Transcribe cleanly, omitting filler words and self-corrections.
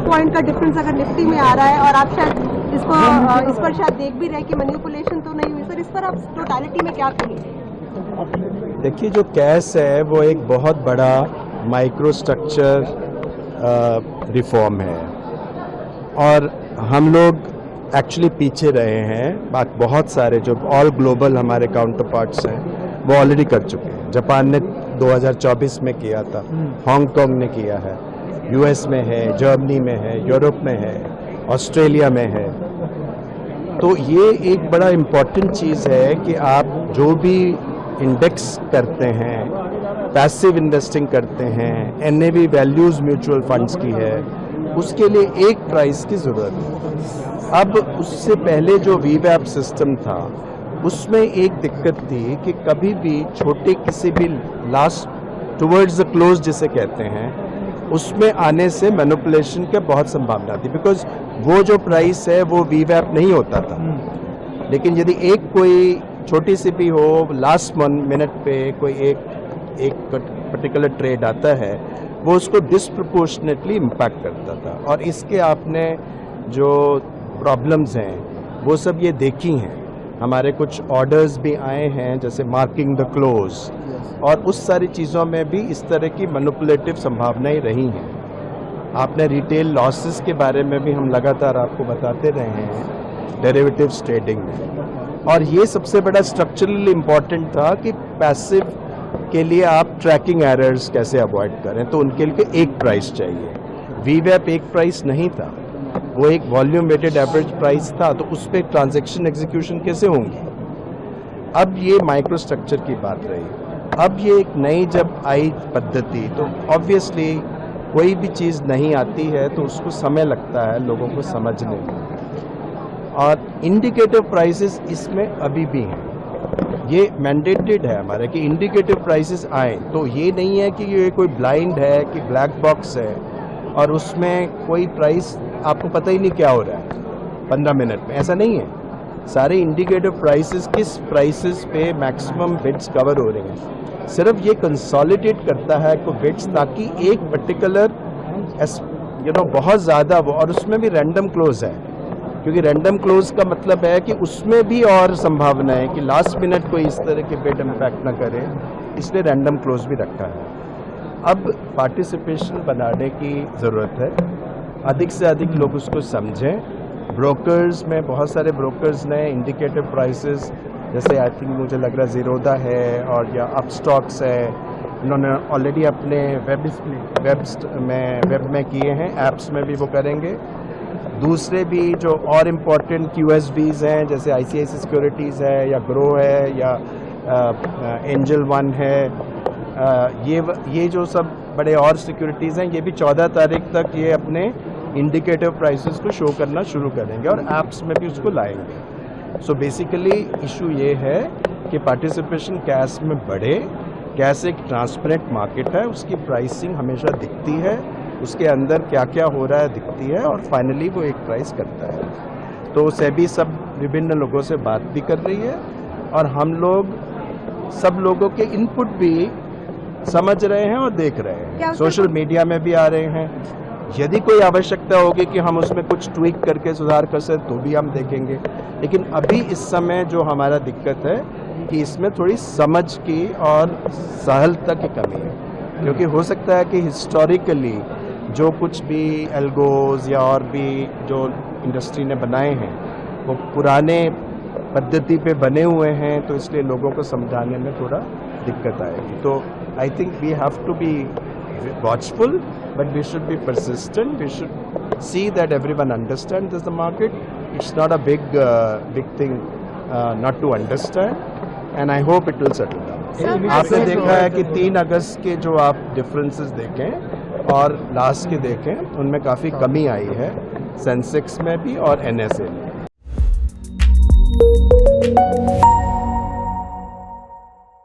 2 point का difference अगर Nifty में आ रहा है और आप शायद इसको इस पर शायद देख भी रहे कि मैनिपुलेशन तो नहीं हुई सर, इस पर आप टोटलिटी में क्या कहेंगे? देखिए, जो कैश है वो एक बहुत बड़ा माइक्रो स्ट्रक्चर रिफॉर्म है और हम लोग एक्चुअली पीछे रहे हैं। बात बहुत सारे जो ऑल ग्लोबल हमारे काउंटर पार्ट्स हैं वो ऑलरेडी कर चुके हैं। जापान ने 2024 में किया था, हांगकांग ने किया है, यूएस में है, जर्मनी में है, यूरोप में है, ऑस्ट्रेलिया में है। तो ये एक बड़ा इम्पॉर्टेंट चीज़ है कि आप जो भी इंडेक्स करते हैं, पैसिव इन्वेस्टिंग करते हैं, एनएवी वैल्यूज म्यूचुअल फंड्स की है, उसके लिए एक प्राइस की ज़रूरत है। अब उससे पहले जो वीवैप सिस्टम था उसमें एक दिक्कत थी कि कभी भी छोटे किसी भी लास्ट टुवर्ड्स द क्लोज जिसे कहते हैं उसमें आने से मैनिपुलेशन की बहुत संभावना थी, बिकॉज वो जो प्राइस है वो वीवैप नहीं होता था। लेकिन यदि एक कोई छोटी सी भी हो लास्ट मिनट पे कोई एक पर्टिकुलर ट्रेड आता है वो उसको डिस्प्रपोर्शनेटली इम्पैक्ट करता था। और इसके आपने जो प्रॉब्लम्स हैं वो सब ये देखी हैं। हमारे कुछ ऑर्डर्स भी आए हैं जैसे मार्किंग द क्लोज, और उस सारी चीज़ों में भी इस तरह की मैनिपुलेटिव संभावनाएं रही हैं। आपने रिटेल लॉसेस के बारे में भी हम लगातार आपको बताते रहे हैं डेरिवेटिव्स ट्रेडिंग में, और ये सबसे बड़ा स्ट्रक्चरली इम्पॉर्टेंट था कि पैसिव के लिए आप ट्रैकिंग एरर्स कैसे अवॉइड करें, तो उनके लिए एक प्राइस चाहिए। वीवैप एक प्राइस नहीं था, वो एक वॉल्यूम वेटेड एवरेज प्राइस था, तो उस पर ट्रांजैक्शन एग्जीक्यूशन कैसे होंगी। अब ये माइक्रो स्ट्रक्चर की बात रही। अब ये एक नई जब आई पद्धति, तो ऑब्वियसली कोई भी चीज़ नहीं आती है तो उसको समय लगता है लोगों को समझने में, और इंडिकेटिव प्राइसेस इसमें अभी भी हैं। ये मैंडेटेड है हमारे कि इंडिकेटिव प्राइसेस आए, तो ये नहीं है कि ये कोई ब्लाइंड है कि ब्लैक बॉक्स है और उसमें कोई प्राइस आपको पता ही नहीं क्या हो रहा है 15 मिनट में, ऐसा नहीं है। सारे इंडिकेटिव प्राइसेस किस प्राइसेस पे मैक्सिमम बिड्स कवर हो रहे हैं, सिर्फ ये कंसोलिडेट करता है को बिड्स, ताकि एक पर्टिकुलर बहुत ज़्यादा वो, और उसमें भी रैंडम क्लोज है, क्योंकि रैंडम क्लोज का मतलब है कि उसमें भी और संभावना है कि लास्ट मिनट कोई इस तरह के बिड इम्पैक्ट ना करे, इसलिए रैंडम क्लोज भी रखा है। अब पार्टिसिपेशन बनाने की ज़रूरत है, अधिक से अधिक लोग उसको समझें। ब्रोकर्स में बहुत सारे ब्रोकर्स ने इंडिकेटिव प्राइसेस, जैसे आई थिंक मुझे लग रहा है ज़ीरोधा है और या अपस्टॉक्स है, इन्होंने ऑलरेडी अपने वेब में किए हैं, ऐप्स में भी वो करेंगे। दूसरे भी जो और इम्पोर्टेंट QSBs हैं जैसे ICICI सिक्योरिटीज़ है या ग्रो है या एंजल वन है, ये जो सब बड़े और सिक्योरिटीज़ हैं, ये भी 14 तारीख तक ये अपने इंडिकेटिव प्राइसेस को शो करना शुरू करेंगे और ऐप्स में भी उसको लाएंगे। सो बेसिकली इशू ये है कि पार्टिसिपेशन कैश में बढ़े। कैश एक ट्रांसपेरेंट मार्केट है, उसकी प्राइसिंग हमेशा दिखती है, उसके अंदर क्या क्या हो रहा है दिखती है, और फाइनली वो एक प्राइस करता है। तो सेबी सब विभिन्न लोगों से बात भी कर रही है और हम लोग सब लोगों के इनपुट भी समझ रहे हैं और देख रहे हैं, सोशल मीडिया में भी आ रहे हैं। यदि कोई आवश्यकता होगी कि हम उसमें कुछ ट्वीक करके सुधार कर सकें तो भी हम देखेंगे, लेकिन अभी इस समय जो हमारा दिक्कत है कि इसमें थोड़ी समझ की और सहलता की कमी है, क्योंकि हो सकता है कि हिस्टोरिकली जो कुछ भी एल्गोज या और भी जो इंडस्ट्री ने बनाए हैं वो पुराने पद्धति पे बने हुए हैं, तो इसलिए लोगों को समझाने में थोड़ा दिक्कत आएगी। तो I think we have to be watchful, but we should be persistent. We should see that everyone understands the market. It's not a big thing not to understand, and I hope it will settle down. आपने देखा है कि 3 अगस्त के जो आप differences देखें और last के देखें, उनमें काफ़ी कमी आई है, सेंसेक्स में भी और NSE में।